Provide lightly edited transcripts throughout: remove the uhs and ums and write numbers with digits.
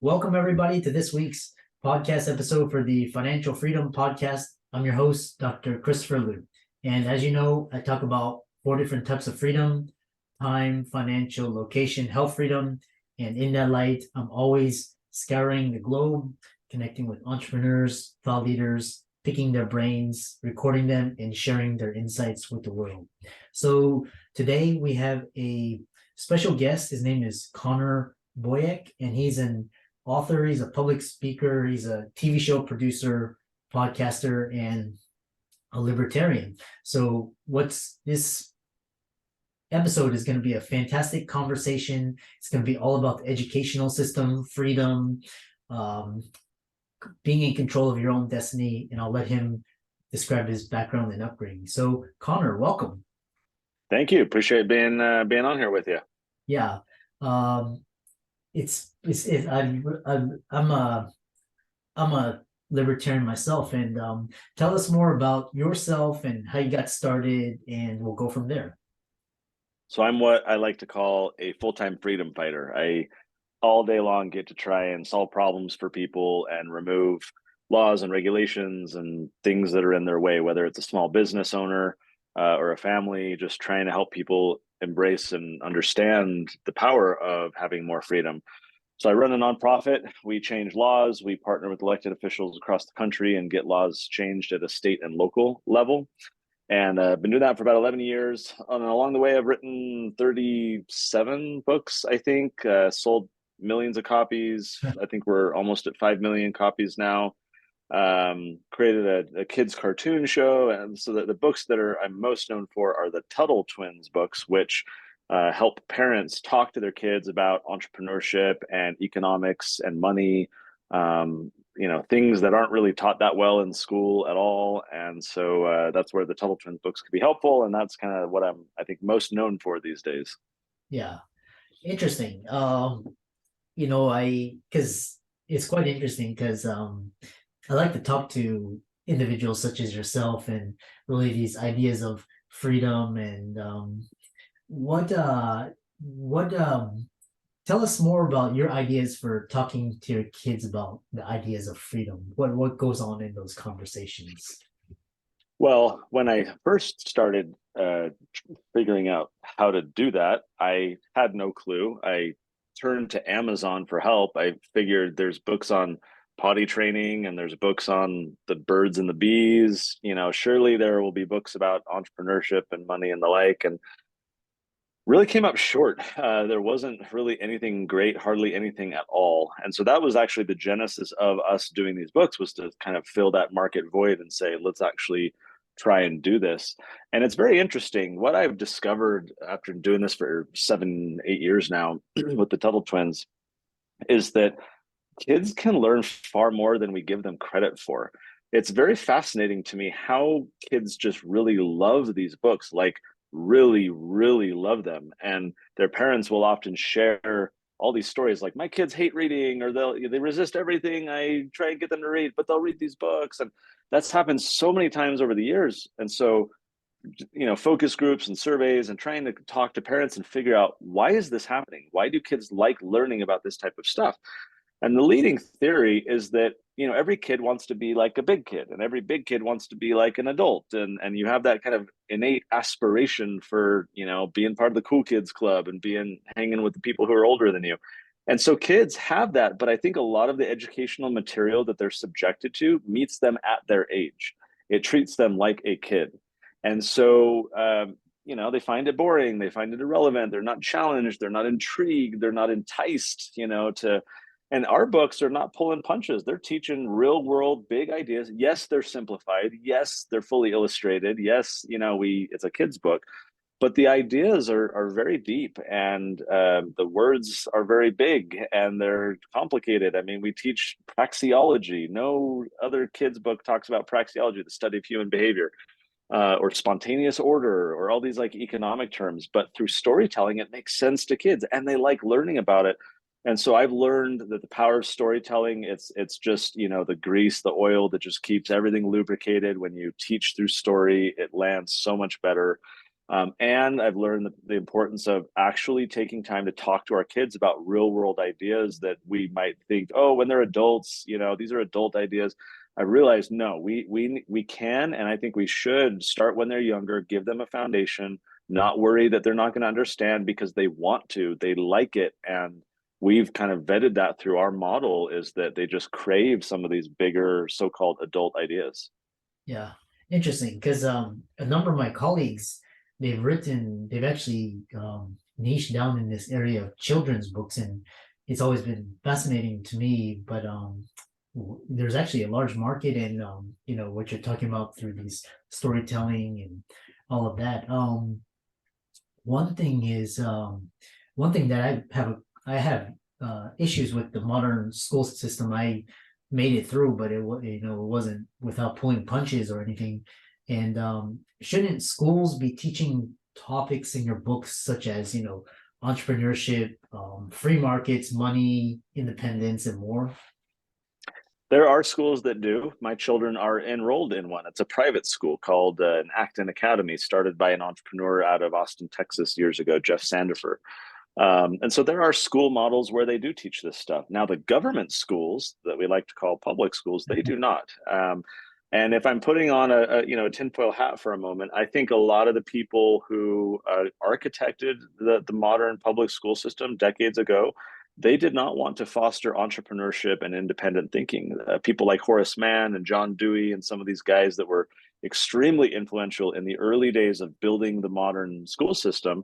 Welcome, everybody, to this week's podcast episode for the Financial Freedom Podcast. I'm your host, Dr. Christopher Liu. And as you know, I talk about 4 different types of freedom: time, financial, location, health freedom. And in that light, I'm always scouring the globe, connecting with entrepreneurs, thought leaders, picking their brains, recording them, and sharing their insights with the world. So today we have a special guest. His name is Connor Boyack, and he's an author, he's a public speaker, he's a TV show producer, podcaster, and a libertarian. So what's this episode is going to be a fantastic conversation. It's going to be all about the educational system, freedom, being in control of your own destiny, and I'll let him describe his background and upbringing. So Connor, welcome. Thank you. Appreciate being on here with you. Yeah. I'm a libertarian myself, and tell us more about yourself and how you got started, and we'll go from there. So I'm what I like to call a full-time freedom fighter. I all day long get to try and solve problems for people and remove laws and regulations and things that are in their way, whether it's a small business owner or a family, just trying to help people embrace and understand the power of having more freedom. So I run a nonprofit. We change laws. We partner with elected officials across the country and get laws changed at a state and local level. And I've been doing that for about 11 years. And along the way, I've written 37 books, I think, sold millions of copies. I think we're almost at 5 million copies now. Created a kids cartoon show. And so the books that I'm most known for are the Tuttle Twins books, which help parents talk to their kids about entrepreneurship and economics and money, things that aren't really taught that well in school at all. And so that's where the Tuttle Twins books could be helpful. And that's kind of what I think, most known for these days. Yeah. Interesting. Because it's quite interesting because I like to talk to individuals such as yourself and really these ideas of freedom and tell us more about your ideas for talking to your kids about the ideas of freedom. What goes on in those conversations? Well, when I first started figuring out how to do that, I had no clue. I turned to Amazon for help. I figured there's books on potty training and there's books on the birds and the bees. Surely there will be books about entrepreneurship and money and the like. And really came up short. There wasn't really anything great, hardly anything at all. And so that was actually the genesis of us doing these books, was to kind of fill that market void and say, let's actually try and do this. And it's very interesting. What I've discovered after doing this for 7, 8 years now with the Tuttle Twins is that kids can learn far more than we give them credit for. It's very fascinating to me how kids just really love these books, like really, really love them. And their parents will often share all these stories like, my kids hate reading, or they resist everything I try and get them to read, but they'll read these books. And that's happened so many times over the years. And so, focus groups and surveys and trying to talk to parents and figure out, why is this happening? Why do kids like learning about this type of stuff? And the leading theory is that, every kid wants to be like a big kid, and every big kid wants to be like an adult. And you have that kind of innate aspiration for, being part of the cool kids club and hanging with the people who are older than you. And so kids have that, but I think a lot of the educational material that they're subjected to meets them at their age. It treats them like a kid. And so, they find it boring. They find it irrelevant. They're not challenged. They're not intrigued. They're not enticed, and our books are not pulling punches. They're teaching real world big ideas. Yes, they're simplified. Yes, they're fully illustrated. Yes, it's a kid's book, but the ideas are very deep, and the words are very big and they're complicated. I mean, we teach praxeology. No other kid's book talks about praxeology, the study of human behavior, or spontaneous order, or all these like economic terms. But through storytelling, it makes sense to kids, and they like learning about it. And so I've learned that the power of storytelling, it's just, the grease, the oil that just keeps everything lubricated. When you teach through story, it lands so much better. And I've learned the importance of actually taking time to talk to our kids about real world ideas that we might think, oh, when they're adults, these are adult ideas. I realized no, we can, and I think we should start when they're younger, give them a foundation, not worry that they're not going to understand because they want to, they like it, and we've kind of vetted that through our model is that they just crave some of these bigger so-called adult ideas. Yeah, interesting. Because a number of my colleagues, they've actually niched down in this area of children's books, and it's always been fascinating to me. But there's actually a large market, and what you're talking about through these storytelling and all of that. One thing is one thing that I have issues with the modern school system. I made it through, but it wasn't without pulling punches or anything. And shouldn't schools be teaching topics in your books such as entrepreneurship, free markets, money, independence, and more? There are schools that do. My children are enrolled in one. It's a private school called an Acton Academy, started by an entrepreneur out of Austin, Texas, years ago, Jeff Sandifer. And so there are school models where they do teach this stuff. Now, the government schools that we like to call public schools, they do not. And if I'm putting on a tinfoil hat for a moment, I think a lot of the people who architected the modern public school system decades ago, they did not want to foster entrepreneurship and independent thinking. People like Horace Mann and John Dewey and some of these guys that were extremely influential in the early days of building the modern school system,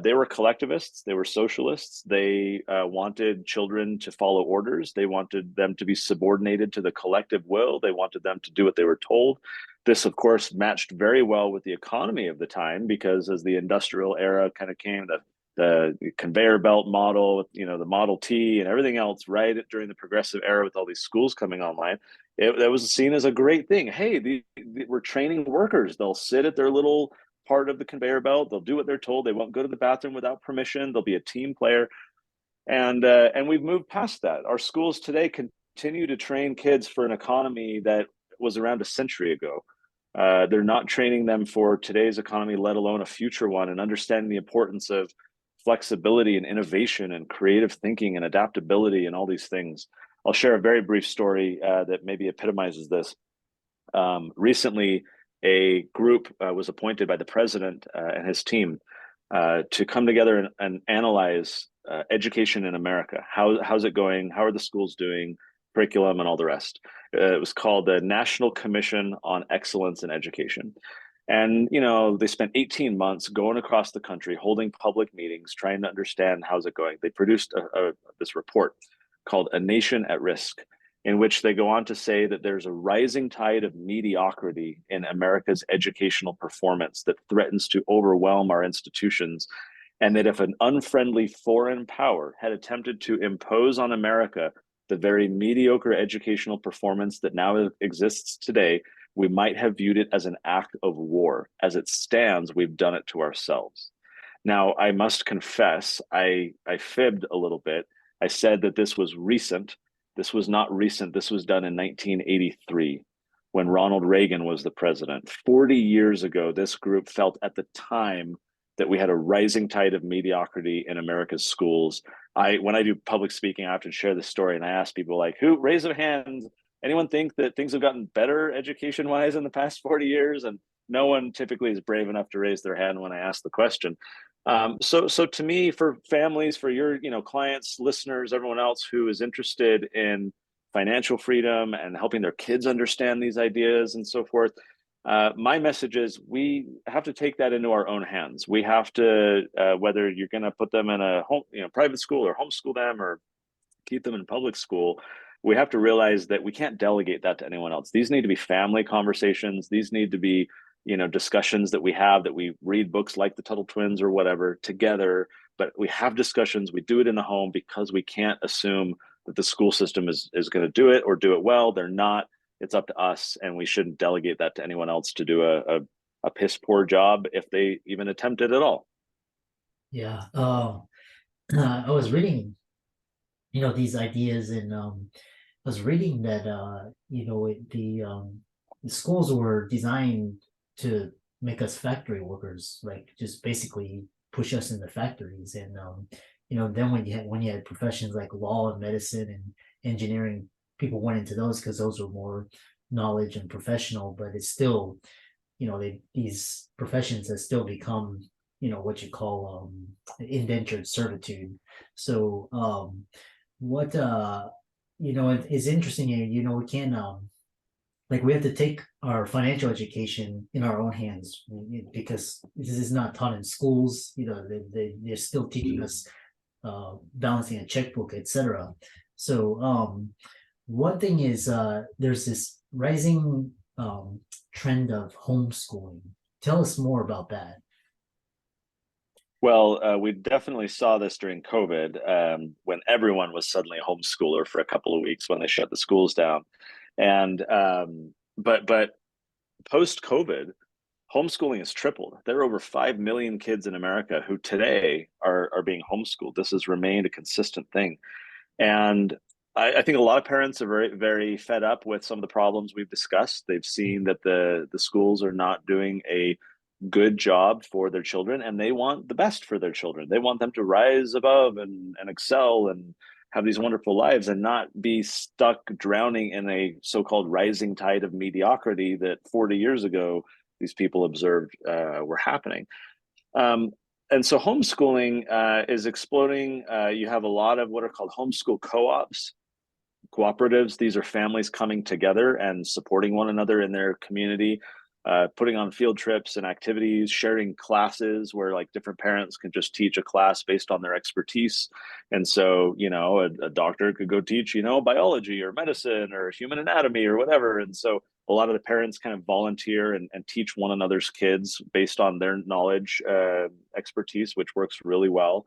they were collectivists, they were socialists, they wanted children to follow orders, they wanted them to be subordinated to the collective will, they wanted them to do what they were told. This, of course, matched very well with the economy of the time because as the industrial era kind of came, the conveyor belt model, the Model T and everything else, right during the progressive era with all these schools coming online, that was seen as a great thing. Hey, we're training workers. They'll sit at their little part of the conveyor belt. They'll do what they're told. They won't go to the bathroom without permission. They'll be a team player. And we've moved past that. Our schools today continue to train kids for an economy that was around a century ago. They're not training them for today's economy, let alone a future one, and understanding the importance of flexibility and innovation and creative thinking and adaptability and all these things. I'll share a very brief story that maybe epitomizes this. Recently, a group was appointed by the president and his team to come together and analyze education in America. How's it going? How are the schools doing? Curriculum and all the rest. It was called the National Commission on Excellence in Education. And, they spent 18 months going across the country, holding public meetings, trying to understand how's it going. They produced this report called A Nation at Risk, in which they go on to say that there's a rising tide of mediocrity in America's educational performance that threatens to overwhelm our institutions. And that if an unfriendly foreign power had attempted to impose on America the very mediocre educational performance that now exists today, we might have viewed it as an act of war. As it stands, we've done it to ourselves. Now, I must confess, I fibbed a little bit. I said that this was recent. This was not recent. This was done in 1983 when Ronald Reagan was the president. 40 years ago, this group felt at the time that we had a rising tide of mediocrity in America's schools. When I do public speaking, I often share this story and I ask people like, who raise their hands? Anyone think that things have gotten better education wise in the past 40 years? And no one typically is brave enough to raise their hand when I ask the question. So to me, for families, for your clients, listeners, everyone else who is interested in financial freedom and helping their kids understand these ideas and so forth, my message is we have to take that into our own hands. We have to, whether you're going to put them in a home, private school or homeschool them or keep them in public school, we have to realize that we can't delegate that to anyone else. These need to be family conversations. These need to be, discussions that we read books like the Tuttle Twins or whatever together, but we have discussions, we do it in the home because we can't assume that the school system is going to do it or do it well. They're not. It's up to us, and we shouldn't delegate that to anyone else to do a piss poor job if they even attempt it at all. Yeah. I was reading, these ideas, and I was reading that the schools were designed to make us factory workers, like just basically push us in the factories. And then when you had professions like law and medicine and engineering, people went into those because those were more knowledge and professional. But it's still, these professions have still become, what you call indentured servitude. So what it is interesting. We can like we have to take our financial education in our own hands, because this is not taught in schools. They're still teaching us balancing a checkbook, etc. So one thing is, there's this rising trend of homeschooling. Tell us more about that. Well, we definitely saw this during COVID, when everyone was suddenly a homeschooler for a couple of weeks when they shut the schools down. And but post COVID, homeschooling has tripled. There are over 5 million kids in America who today are being homeschooled. This has remained a consistent thing. And I think a lot of parents are very, very fed up with some of the problems we've discussed. They've seen that the schools are not doing a good job for their children, and they want the best for their children. They want them to rise above and excel and have these wonderful lives, and not be stuck drowning in a so-called rising tide of mediocrity that 40 years ago these people observed were happening. And so homeschooling is exploding. You have a lot of what are called homeschool co-ops, cooperatives. These are families coming together and supporting one another in their community, putting on field trips and activities, sharing classes where like different parents can just teach a class based on their expertise. And so, a doctor could go teach, biology or medicine or human anatomy or whatever. And so a lot of the parents kind of volunteer and teach one another's kids based on their knowledge, expertise, which works really well.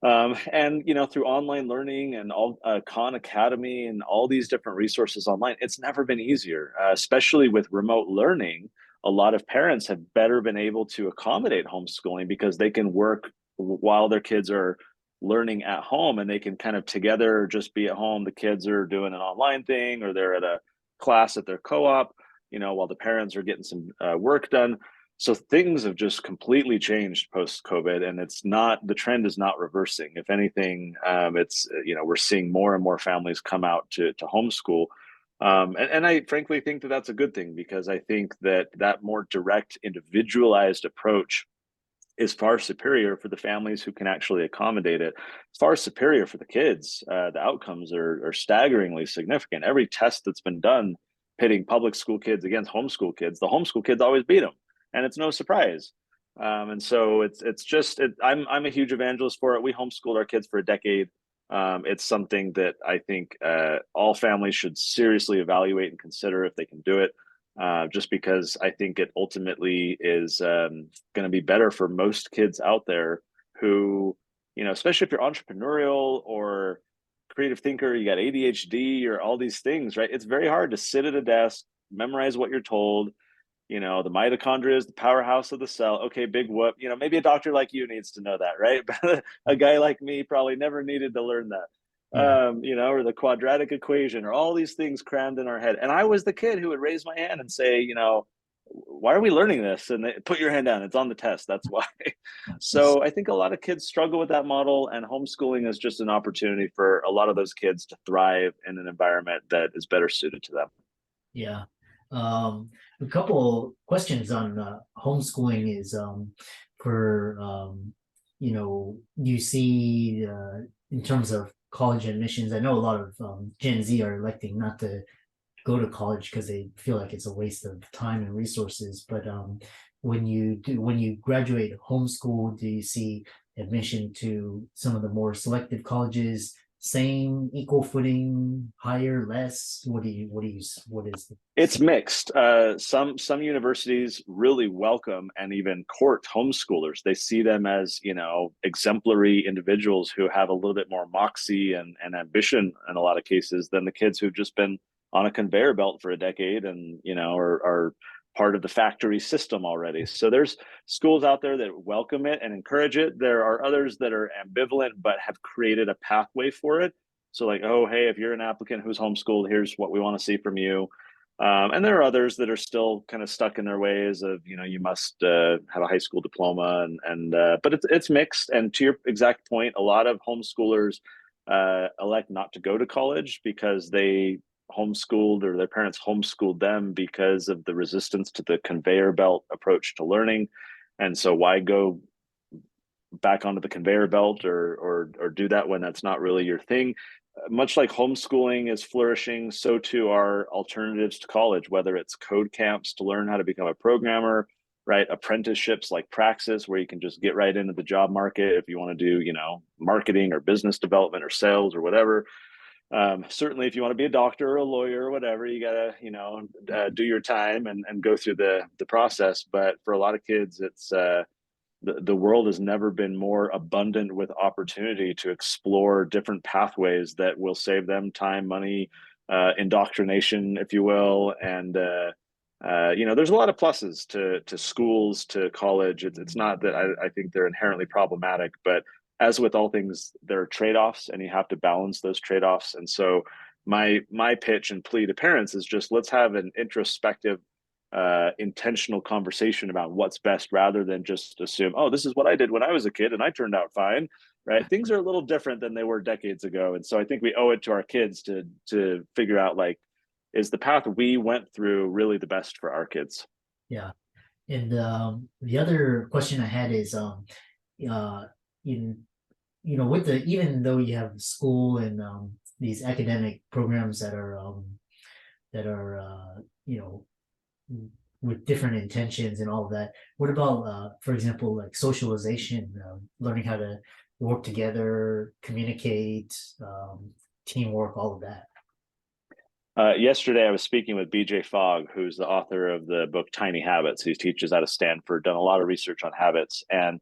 And through online learning and all Khan Academy and all these different resources online, it's never been easier, especially with remote learning. A lot of parents have better been able to accommodate homeschooling because they can work while their kids are learning at home, and they can kind of together just be at home. The kids are doing an online thing, or they're at a class at their co-op, while the parents are getting some work done. So things have just completely changed post COVID, and the trend is not reversing. If anything, it's, we're seeing more and more families come out to homeschool. And I frankly think that that's a good thing, because I think that more direct, individualized approach is far superior for the families who can actually accommodate it. It's far superior for the kids. The outcomes are staggeringly significant. Every test that's been done pitting public school kids against homeschool kids, the homeschool kids always beat them, and it's no surprise. And so I'm a huge evangelist for it. We homeschooled our kids for a decade. It's something that I think all families should seriously evaluate and consider if they can do it. Just because I think it ultimately is going to be better for most kids out there who, especially if you're entrepreneurial or creative thinker, you got ADHD or all these things, right? It's very hard to sit at a desk, memorize what you're told. The mitochondria is the powerhouse of the cell. Okay, big whoop. Maybe a doctor like you needs to know that, right? But a guy like me probably never needed to learn that. Yeah. Or the quadratic equation, or all these things crammed in our head. And I was the kid who would raise my hand and say, why are we learning this? And they, put your hand down. It's on the test. That's why. So I think a lot of kids struggle with that model, and homeschooling is just an opportunity for a lot of those kids to thrive in an environment that is better suited to them. Yeah. A couple questions on homeschooling is for you see in terms of college admissions. I know a lot of Gen Z are electing not to go to college because they feel like it's a waste of time and resources. But when you graduate homeschool, do you see admission to some of the more selective colleges, same, equal footing, higher, less? What is It's mixed. Some universities really welcome and even court homeschoolers. They see them as, exemplary individuals who have a little bit more moxie and ambition in a lot of cases than the kids who've just been on a conveyor belt for a decade and, are part of the factory system already. So there's schools out there that welcome it and encourage it. There are others that are ambivalent but have created a pathway for it. So like, oh, hey, if you're an applicant who's homeschooled, here's what we want to see from you. And there are others that are still kind of stuck in their ways of, you must have a high school diploma, but it's mixed. And to your exact point, a lot of homeschoolers elect not to go to college because they homeschooled, or their parents homeschooled them because of the resistance to the conveyor belt approach to learning. And so why go back onto the conveyor belt or do that when that's not really your thing? Much like homeschooling is flourishing, so too are alternatives to college, whether it's code camps to learn how to become a programmer, right? Apprenticeships like Praxis, where you can just get right into the job market if you want to do, marketing or business development or sales or whatever. Certainly, if you want to be a doctor or a lawyer or whatever, you gotta, do your time and go through the process. But for a lot of kids, it's the world has never been more abundant with opportunity to explore different pathways that will save them time, money, indoctrination, if you will. And there's a lot of pluses to schools, to college. It's not that I think they're inherently problematic, but as with all things, there are trade-offs, and you have to balance those trade-offs. And so my pitch and plea to parents is just, let's have an introspective, intentional conversation about what's best, rather than just assume, oh, this is what I did when I was a kid and I turned out fine, right? Things are a little different than they were decades ago. And so I think we owe it to our kids to figure out, like, is the path we went through really the best for our kids? Yeah. And the other question I had is in with even though you have school and these academic programs that are with different intentions and all of that, what about for example, like socialization, learning how to work together, communicate, teamwork, all of that? Yesterday, I was speaking with BJ Fogg, who's the author of the book Tiny Habits. He teaches out of Stanford, done a lot of research on habits. And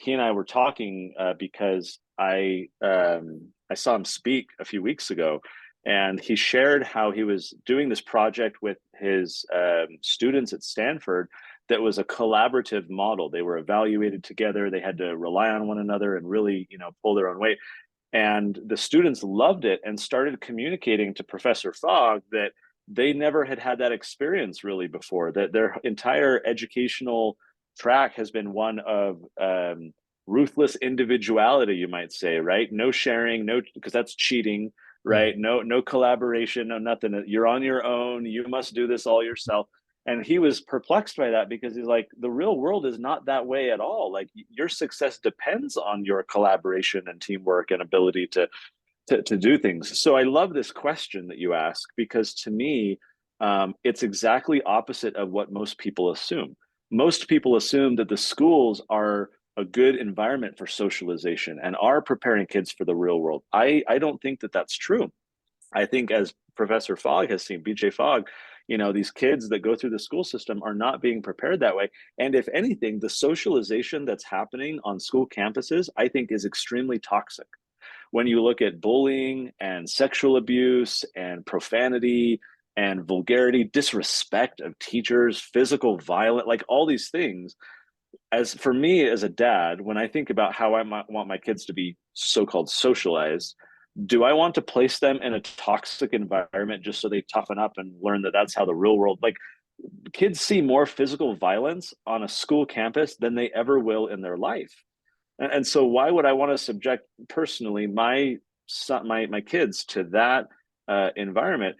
he and I were talking because I saw him speak a few weeks ago, and he shared how he was doing this project with his students at Stanford that was a collaborative model. They were evaluated together. They had to rely on one another and really, pull their own weight. And the students loved it and started communicating to Professor Fogg that they never had that experience really before, that their entire educational track has been one of ruthless individuality, you might say, right? No sharing, no, because that's cheating, right? No collaboration, no nothing. You're on your own. You must do this all yourself. And he was perplexed by that, because he's like, the real world is not that way at all. Like, your success depends on your collaboration and teamwork and ability to do things. So I love this question that you ask, because to me, it's exactly opposite of what most people assume. Most people assume that the schools are a good environment for socialization and are preparing kids for the real world. I don't think that that's true. I think, as Professor Fogg has seen, BJ Fogg, these kids that go through the school system are not being prepared that way. And if anything, the socialization that's happening on school campuses, I think, is extremely toxic. When you look at bullying and sexual abuse and profanity and vulgarity, disrespect of teachers, physical violence, like all these things, as for me as a dad, when I think about how I might want my kids to be so-called socialized, do I want to place them in a toxic environment just so they toughen up and learn that that's how the real world, like, kids see more physical violence on a school campus than they ever will in their life. And so why would I want to subject personally my son, my kids to that environment?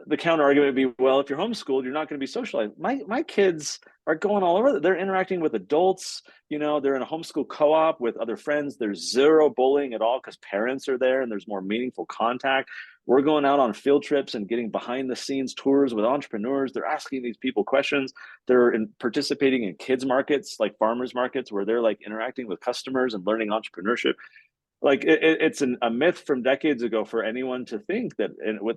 The counter argument would be, well, if you're homeschooled, you're not going to be socialized. My kids are going all over. They're interacting with adults. They're in a homeschool co-op with other friends. There's zero bullying at all because parents are there and there's more meaningful contact. We're going out on field trips and getting behind the scenes tours with entrepreneurs. They're asking these people questions. They're participating in kids markets, like farmers markets, where they're like interacting with customers and learning entrepreneurship. Like, it's a myth from decades ago for anyone to think that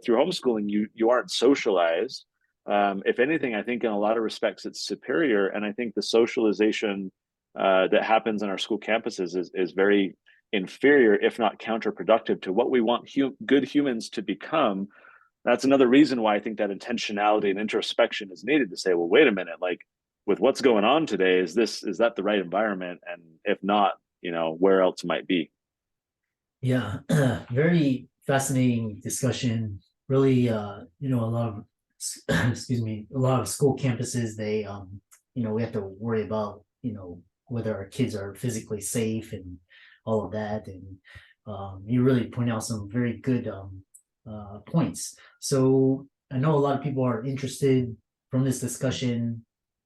through homeschooling you aren't socialized. If anything, I think in a lot of respects it's superior, and I think the socialization that happens in our school campuses is very inferior, if not counterproductive, to what we want good humans to become. That's another reason why I think that intentionality and introspection is needed, to say, well, wait a minute, like, with what's going on today, is that the right environment? And if not, where else might be? Yeah, very fascinating discussion. Really, a lot of excuse me, a lot of school campuses, they, we have to worry about, whether our kids are physically safe and all of that. And you really point out some very good points. So I know a lot of people are interested from this discussion.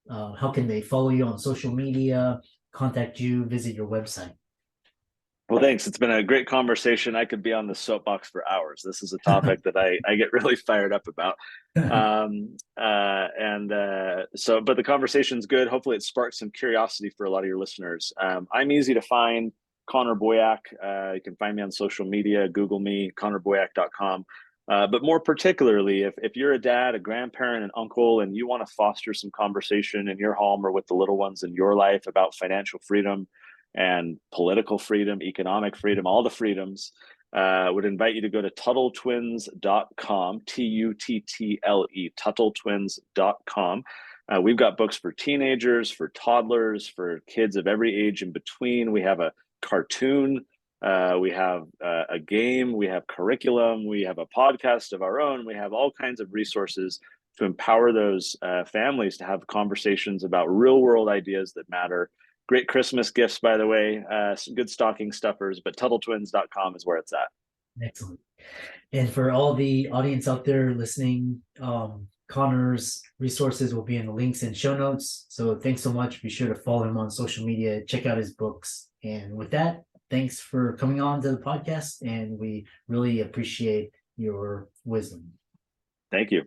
How can they follow you on social media, contact you, visit your website? Well, thanks. It's been a great conversation. I could be on the soapbox for hours. This is a topic that I get really fired up about. But the conversation's good. Hopefully it sparks some curiosity for a lot of your listeners. I'm easy to find, Connor Boyack. You can find me on social media, Google me, connorboyack.com. But more particularly, if you're a dad, a grandparent, an uncle, and you want to foster some conversation in your home or with the little ones in your life about financial freedom and political freedom, economic freedom, all the freedoms, would invite you to go to TuttleTwins.com, Tuttle, TuttleTwins.com. We've got books for teenagers, for toddlers, for kids of every age in between. We have a cartoon, we have a game, we have curriculum, we have a podcast of our own. We have all kinds of resources to empower those families to have conversations about real world ideas that matter. Great Christmas gifts, by the way, some good stocking stuffers, but TuttleTwins.com is where it's at. Excellent. And for all the audience out there listening, Connor's resources will be in the links and show notes. So thanks so much. Be sure to follow him on social media, check out his books. And with that, thanks for coming on to the podcast. And we really appreciate your wisdom. Thank you.